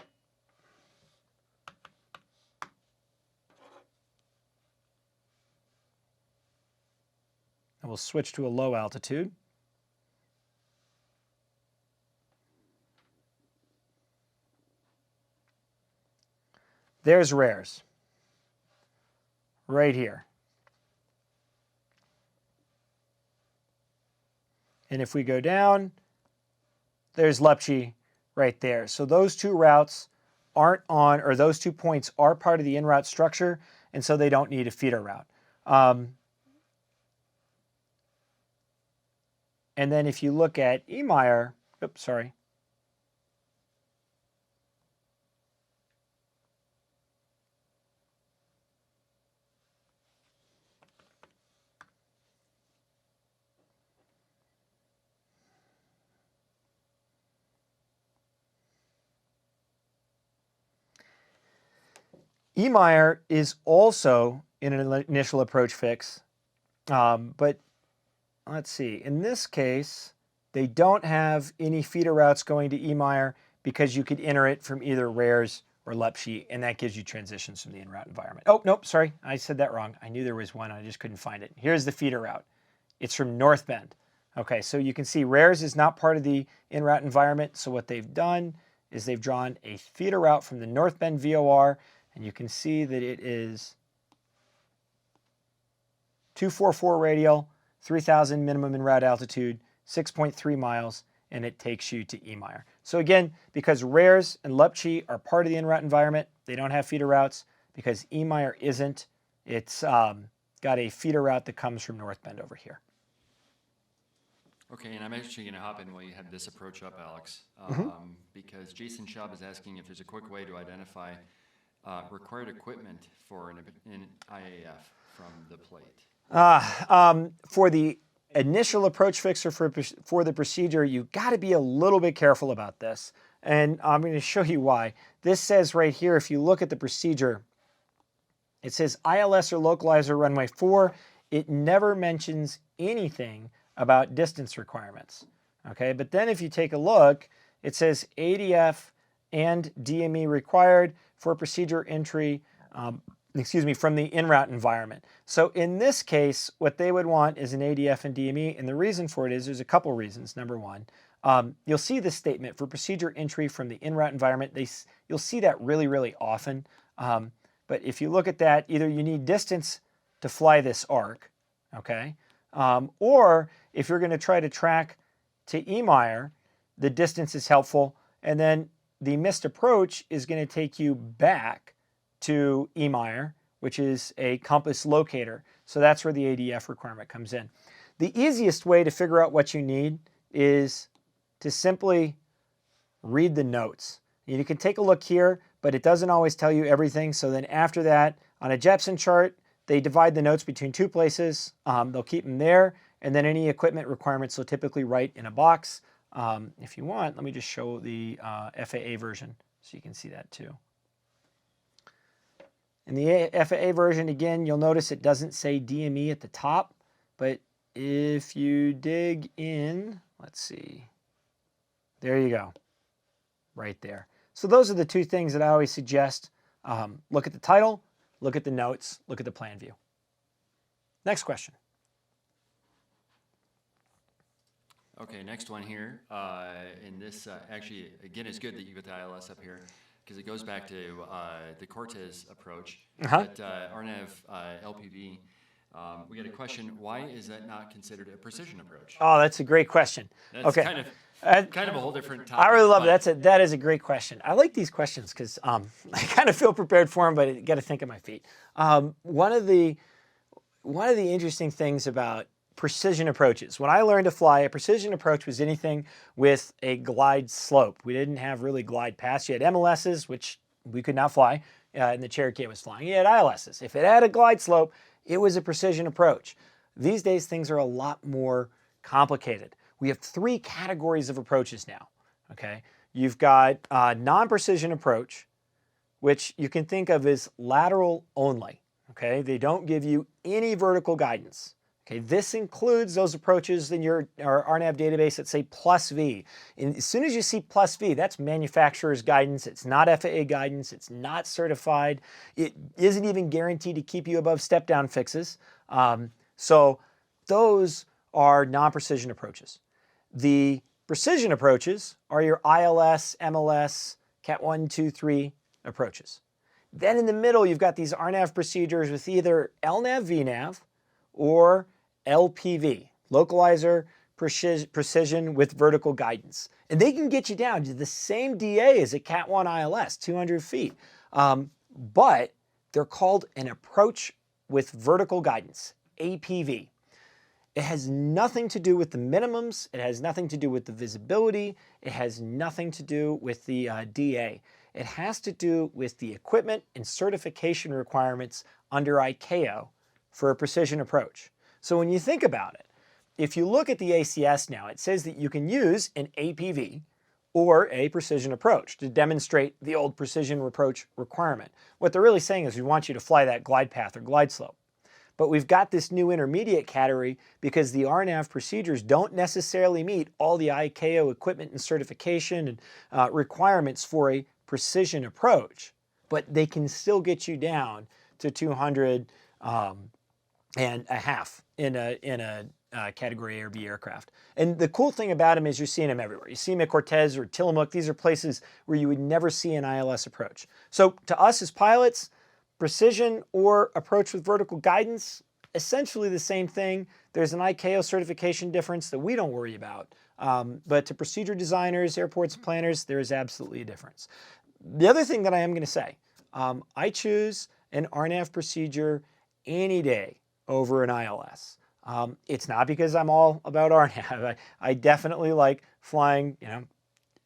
And we'll switch to a low altitude. There's rares right here. And if we go down, there's Lepchi right there. So those two routes aren't on, or those 2 points are part of the in-route structure, and so they don't need a feeder route. And then if you look at Emeyer, oops, sorry. Emeyer is also in an initial approach fix, but let's see. In this case, they don't have any feeder routes going to Emeyer because you could enter it from either rares or Lepchi, and that gives you transitions from the in-route environment. Oh, nope, sorry, I said that wrong. I knew there was one, I just couldn't find it. Here's the feeder route. It's from North Bend. Okay, so you can see RARES is not part of the in-route environment. So what they've done is they've drawn a feeder route from the North Bend VOR, and you can see that it is 244 radial, 3,000 minimum in route altitude, 6.3 miles, and it takes you to Emire. So again, because RARES and Lupchi are part of the in-route environment, they don't have feeder routes. Because Emire isn't, it's got a feeder route that comes from North Bend over here. Okay, and I'm actually going to hop in while you have this approach up, Alex, because Jason Schaub is asking if there's a quick way to identify required equipment for an IAF from the plate. For the initial approach fixer for the procedure, you got to be a little bit careful about this. And I'm going to show you why. This says right here, if you look at the procedure, it says ILS or localizer runway 4. It never mentions anything about distance requirements. Okay, but then if you take a look, it says ADF and DME required for procedure entry, from the en-route environment. So in this case, what they would want is an ADF and DME, and the reason for it is there's a couple reasons. Number one, you'll see this statement for procedure entry from the en-route environment. You'll see that really, really often. But if you look at that, either you need distance to fly this arc, okay? Or if you're going to try to track to Emire, the distance is helpful, and then the missed approach is going to take you back to Emire, which is a compass locator. So that's where the ADF requirement comes in. The easiest way to figure out what you need is to simply read the notes. You can take a look here, but it doesn't always tell you everything. So then after that, on a Jepson chart, they divide the notes between two places. They'll keep them there, and then any equipment requirements they'll typically write in a box. If you want, let me just show the FAA version so you can see that too. In the FAA version, again, you'll notice it doesn't say DME at the top, but if you dig in, let's see, there you go, right there. So those are the two things that I always suggest. Look at the title, look at the notes, look at the plan view. Next question. Okay, next one here. And this, actually, again, it's good that you got the ILS up here because it goes back to the Cortez approach. But RNAV LPV, we got a question, why is that not considered a precision approach? Oh, that's a great question. That's okay. kind of a whole different topic. I really love it. That is a great question. I like these questions because I kind of feel prepared for them, but I got to think on my feet. One of the interesting things about precision approaches, when I learned to fly, a precision approach was anything with a glide slope. We didn't have really glide paths. You had MLSs, which we could not fly, and the Cherokee was flying. You had ILSs. If it had a glide slope, it was a precision approach. These days, things are a lot more complicated. We have three categories of approaches now, okay? You've got non-precision approach, which you can think of as lateral only, okay? They don't give you any vertical guidance, okay? This includes those approaches in your RNAV database that say plus V. And as soon as you see plus V, that's manufacturer's guidance. It's not FAA guidance. It's not certified. It isn't even guaranteed to keep you above step-down fixes. So those are non-precision approaches. The precision approaches are your ILS, MLS, Cat 1, 2, 3 approaches. Then in the middle, you've got these RNAV procedures with either LNAV, VNAV, or LPV, localizer precision with vertical guidance. And they can get you down to the same DA as a Cat 1 ILS, 200 feet. But they're called an approach with vertical guidance, APV. It has nothing to do with the minimums. It has nothing to do with the visibility. It has nothing to do with the DA. It has to do with the equipment and certification requirements under ICAO for a precision approach. So when you think about it, if you look at the ACS now, it says that you can use an APV or a precision approach to demonstrate the old precision approach requirement. What they're really saying is we want you to fly that glide path or glide slope. But we've got this new intermediate category because the RNAV procedures don't necessarily meet all the ICAO equipment and certification and requirements for a precision approach, but they can still get you down to 200 and a half in a Category A or B aircraft. And the cool thing about them is you're seeing them everywhere. You see them at Cortez or Tillamook. These are places where you would never see an ILS approach. So to us as pilots, precision or approach with vertical guidance, essentially the same thing. There's an ICAO certification difference that we don't worry about. But to procedure designers, airports planners, there is absolutely a difference. The other thing that I am going to say, I choose an RNAV procedure any day over an ILS. It's not because I'm all about RNAV. I definitely like flying,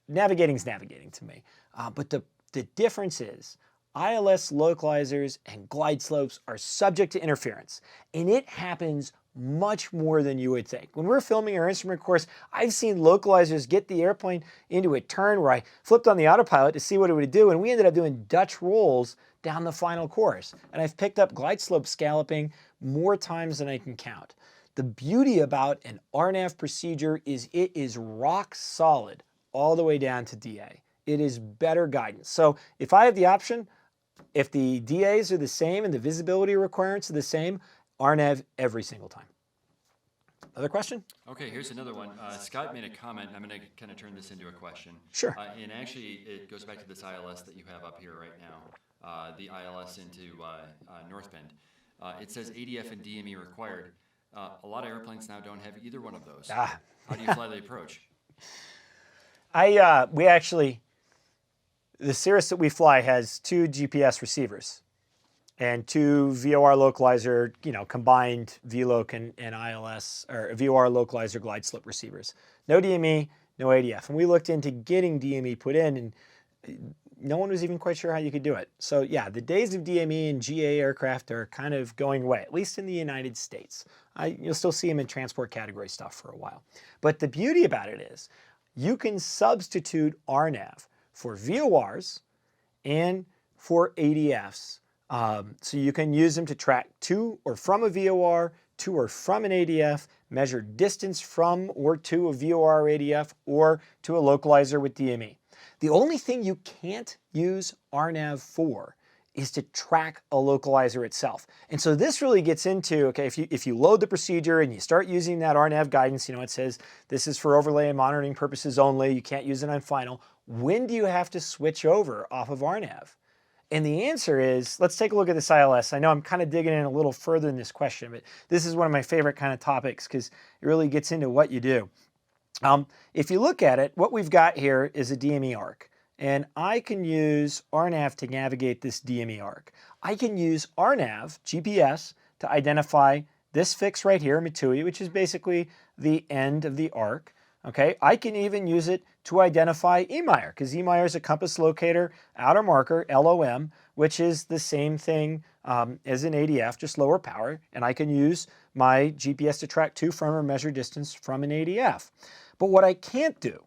navigating's navigating to me. But the difference is ILS localizers and glide slopes are subject to interference, and it happens much more than you would think. When we're filming our instrument course, I've seen localizers get the airplane into a turn where I flipped on the autopilot to see what it would do, and we ended up doing Dutch rolls down the final course. And I've picked up glide slope scalloping more times than I can count. The beauty about an RNAV procedure is it is rock solid all the way down to DA. It is better guidance. So if I have the option, if the DAs are the same and the visibility requirements are the same, RNAV every single time. Other question? Okay, here's another one. Scott made a comment. I'm going to kind of turn this into a question. Sure. And actually, it goes back to this ILS that you have up here right now, the ILS into North Bend. It says ADF and DME required. A lot of airplanes now don't have either one of those. How do you fly the approach? The Cirrus that we fly has 2 GPS receivers and 2 VOR localizer, combined VLOC and ILS, or VOR localizer glide slip receivers. No DME, no ADF. And we looked into getting DME put in, and no one was even quite sure how you could do it. So yeah, the days of DME and GA aircraft are kind of going away, at least in the United States. You'll still see them in transport category stuff for a while. But the beauty about it is you can substitute RNAV for VORs and for ADFs. So you can use them to track to or from a VOR, to or from an ADF, measure distance from or to a VOR or ADF, or to a localizer with DME. The only thing you can't use RNAV for is to track a localizer itself. And so this really gets into, okay, if you load the procedure and you start using that RNAV guidance, it says this is for overlay and monitoring purposes only, you can't use it on final. When do you have to switch over off of RNAV? And the answer is, let's take a look at this ILS. I know I'm kind of digging in a little further in this question, but this is one of my favorite kind of topics because it really gets into what you do. If you look at it, what we've got here is a DME arc. And I can use RNAV to navigate this DME arc. I can use RNAV, GPS, to identify this fix right here, Matui, which is basically the end of the arc. Okay, I can even use it to identify EMIRE, because EMIRE is a compass locator outer marker, LOM, which is the same thing as an ADF, just lower power. And I can use my GPS to track to, from, or measure distance from an ADF. But what I can't do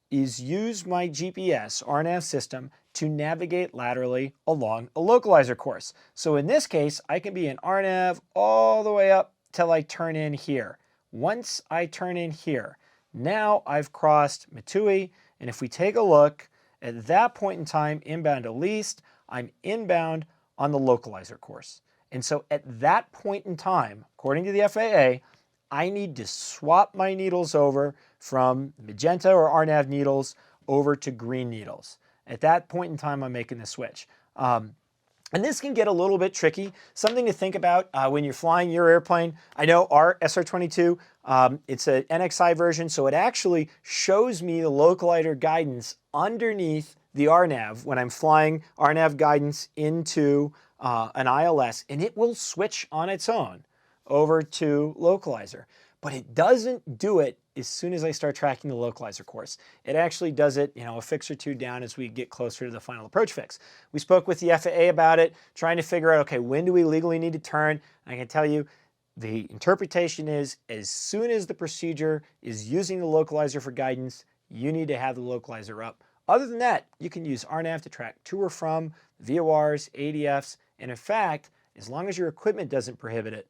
is use my GPS RNAV system to navigate laterally along a localizer course. So in this case, I can be in RNAV all the way up till I turn in here. Once I turn in here, now I've crossed Matui, and if we take a look, at that point in time, inbound to least, I'm inbound on the localizer course. And so at that point in time, according to the FAA, I need to swap my needles over from magenta or RNAV needles over to green needles. At that point in time, I'm making the switch. And this can get a little bit tricky. Something to think about when you're flying your airplane. I know our SR-22, it's an NXI version, so it actually shows me the localizer guidance underneath the RNAV when I'm flying RNAV guidance into an ILS, and it will switch on its own over to localizer. But it doesn't do it as soon as I start tracking the localizer course. It actually does it, a fix or two down as we get closer to the final approach fix. We spoke with the FAA about it, trying to figure out, okay, when do we legally need to turn? I can tell you, the interpretation is as soon as the procedure is using the localizer for guidance, you need to have the localizer up. Other than that, you can use RNAV to track to or from VORs, ADFs, and in fact, as long as your equipment doesn't prohibit it,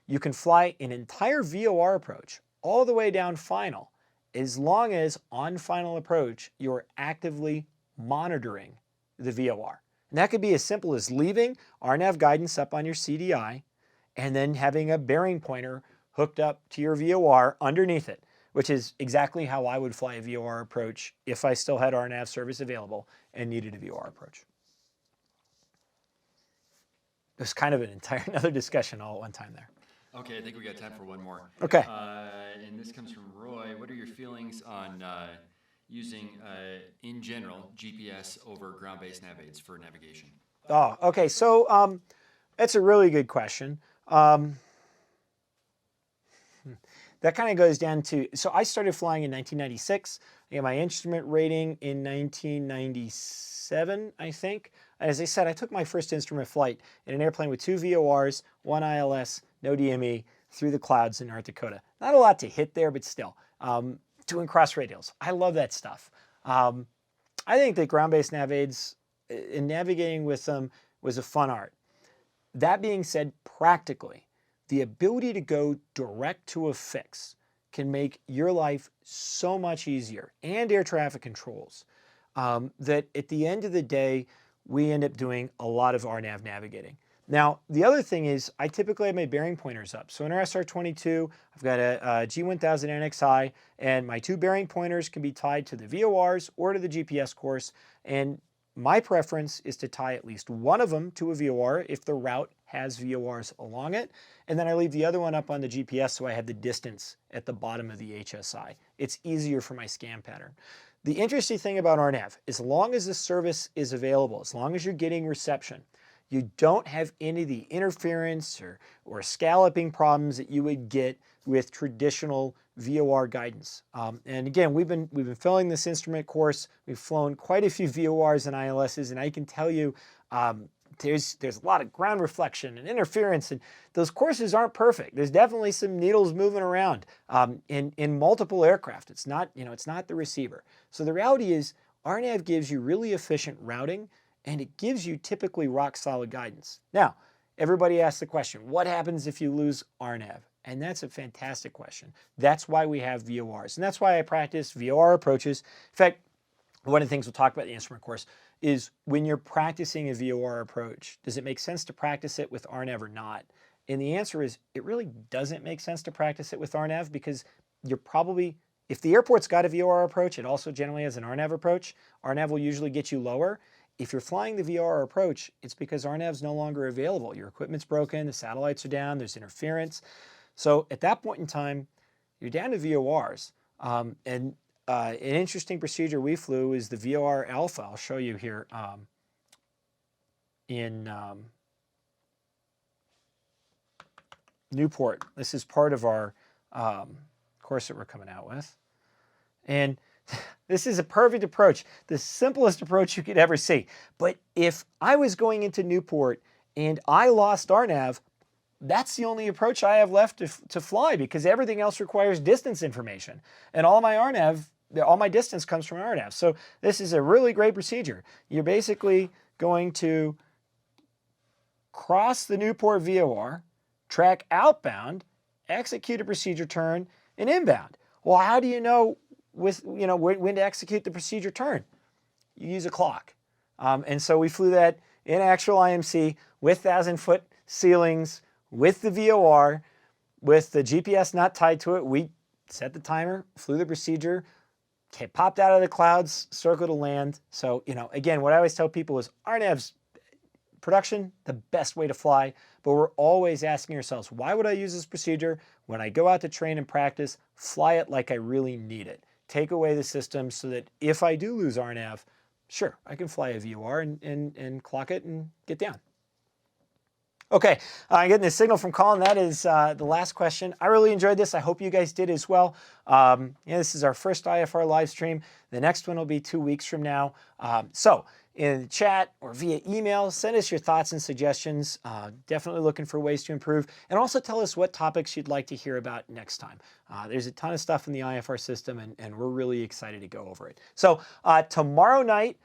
you can fly an entire VOR approach all the way down final, as long as on final approach, you're actively monitoring the VOR. And that could be as simple as leaving RNAV guidance up on your CDI and then having a bearing pointer hooked up to your VOR underneath it, which is exactly how I would fly a VOR approach if I still had RNAV service available and needed a VOR approach. It was kind of an entire another discussion all at one time there. Okay, I think we got time for one more. Okay. And this comes from Roy. What are your feelings on using, in general, GPS over ground-based nav aids for navigation? Oh, okay. So that's a really good question. That kind of goes down to, so I started flying in 1996. I got my instrument rating in 1997, I think. As I said, I took my first instrument flight in an airplane with 2 VORs, 1 ILS, no DME, through the clouds in North Dakota. Not a lot to hit there, but still. Doing cross radials. I love that stuff. I think that ground-based nav aids and navigating with them was a fun art. That being said, practically, the ability to go direct to a fix can make your life so much easier, and air traffic controls, that at the end of the day, we end up doing a lot of RNAV navigating. Now, the other thing is I typically have my bearing pointers up. So in our SR22, I've got a G1000 NXI, and my 2 bearing pointers can be tied to the VORs or to the GPS course. And my preference is to tie at least one of them to a VOR if the route has VORs along it. And then I leave the other one up on the GPS so I have the distance at the bottom of the HSI. It's easier for my scan pattern. The interesting thing about RNAV, as long as the service is available, as long as you're getting reception, you don't have any of the interference or scalloping problems that you would get with traditional VOR guidance. And again, we've been filling this instrument course. We've flown quite a few VORs and ILSs, and I can tell you there's a lot of ground reflection and interference, and those courses aren't perfect. There's definitely some needles moving around in multiple aircraft. It's not, it's not the receiver. So the reality is RNAV gives you really efficient routing, and it gives you typically rock solid guidance. Now, everybody asks the question, what happens if you lose RNAV? And that's a fantastic question. That's why we have VORs, and that's why I practice VOR approaches. In fact, one of the things we'll talk about in the instrument course is when you're practicing a VOR approach, does it make sense to practice it with RNAV or not? And the answer is it really doesn't make sense to practice it with RNAV, because you're probably, if the airport's got a VOR approach, it also generally has an RNAV approach. RNAV will usually get you lower. If you're flying the VOR approach, it's because RNAV's no longer available. Your equipment's broken, the satellites are down, there's interference. So at that point in time, you're down to VORs. An interesting procedure we flew is the VOR Alpha. I'll show you here in Newport. This is part of our course that we're coming out with. And this is a perfect approach, the simplest approach you could ever see. But if I was going into Newport and I lost RNAV, that's the only approach I have left to fly, because everything else requires distance information. And all my RNAV, all my distance comes from RNAV. So this is a really great procedure. You're basically going to cross the Newport VOR, track outbound, execute a procedure turn, and inbound. Well, how do you know when to execute the procedure turn? You use a clock. And so we flew that in actual IMC with 1,000-foot ceilings, with the VOR, with the GPS not tied to it. We set the timer, flew the procedure, popped out of the clouds, circled to land. So, again, what I always tell people is RNAV's production, the best way to fly, but we're always asking ourselves, why would I use this procedure? When I go out to train and practice, fly it like I really need it. Take away the system so that if I do lose RNAV, sure, I can fly a VOR and clock it and get down. Okay, I'm getting a signal from Colin. That is the last question. I really enjoyed this. I hope you guys did as well. This is our first IFR live stream. The next one will be 2 weeks from now. So in the chat or via email, send us your thoughts and suggestions. Definitely looking for ways to improve. And also tell us what topics you'd like to hear about next time. There's a ton of stuff in the IFR system, and we're really excited to go over it. So tomorrow night,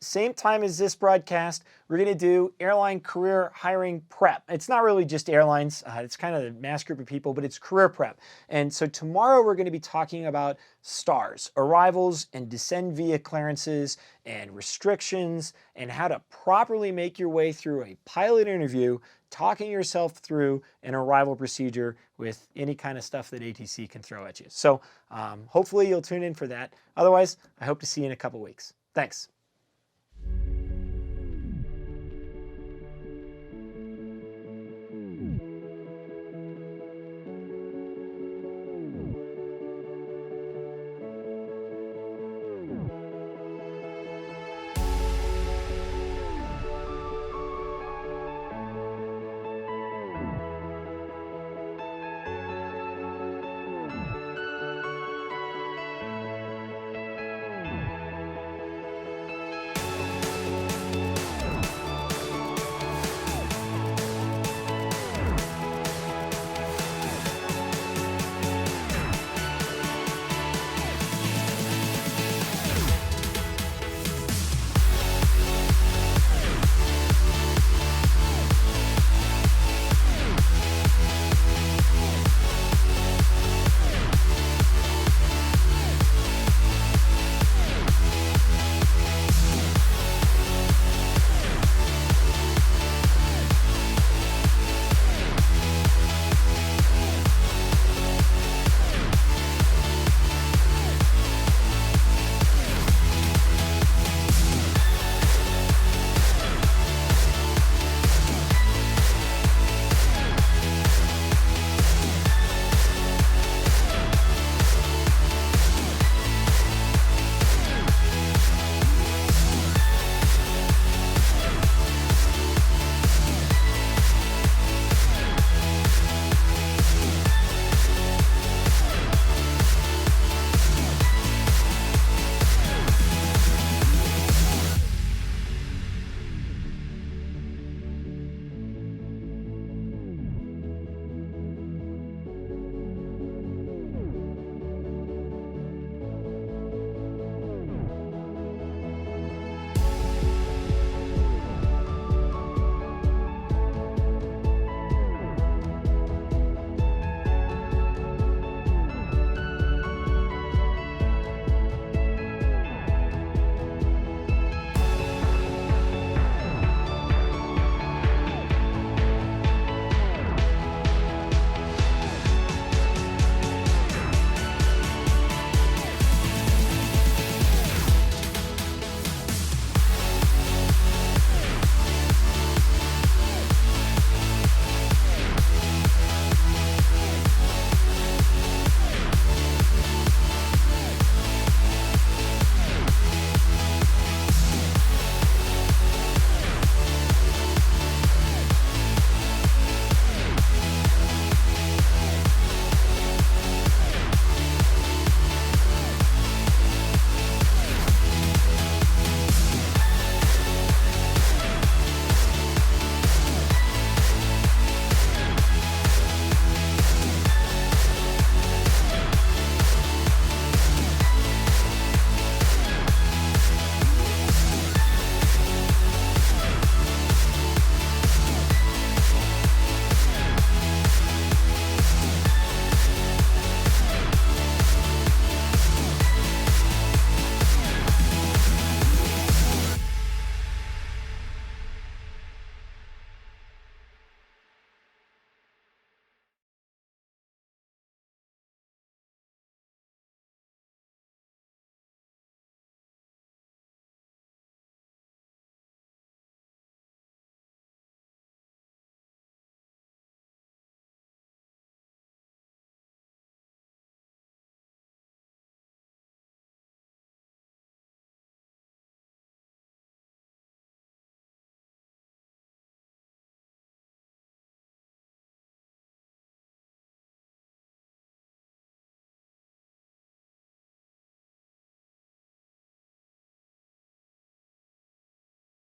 same time as this broadcast, we're going to do airline career hiring prep. It's not really just airlines. It's kind of a mass group of people, but it's career prep. And so tomorrow we're going to be talking about STARS, arrivals and descend via clearances and restrictions, and how to properly make your way through a pilot interview talking yourself through an arrival procedure with any kind of stuff that ATC can throw at you. So hopefully you'll tune in for that. Otherwise, I hope to see you in a couple weeks. Thanks.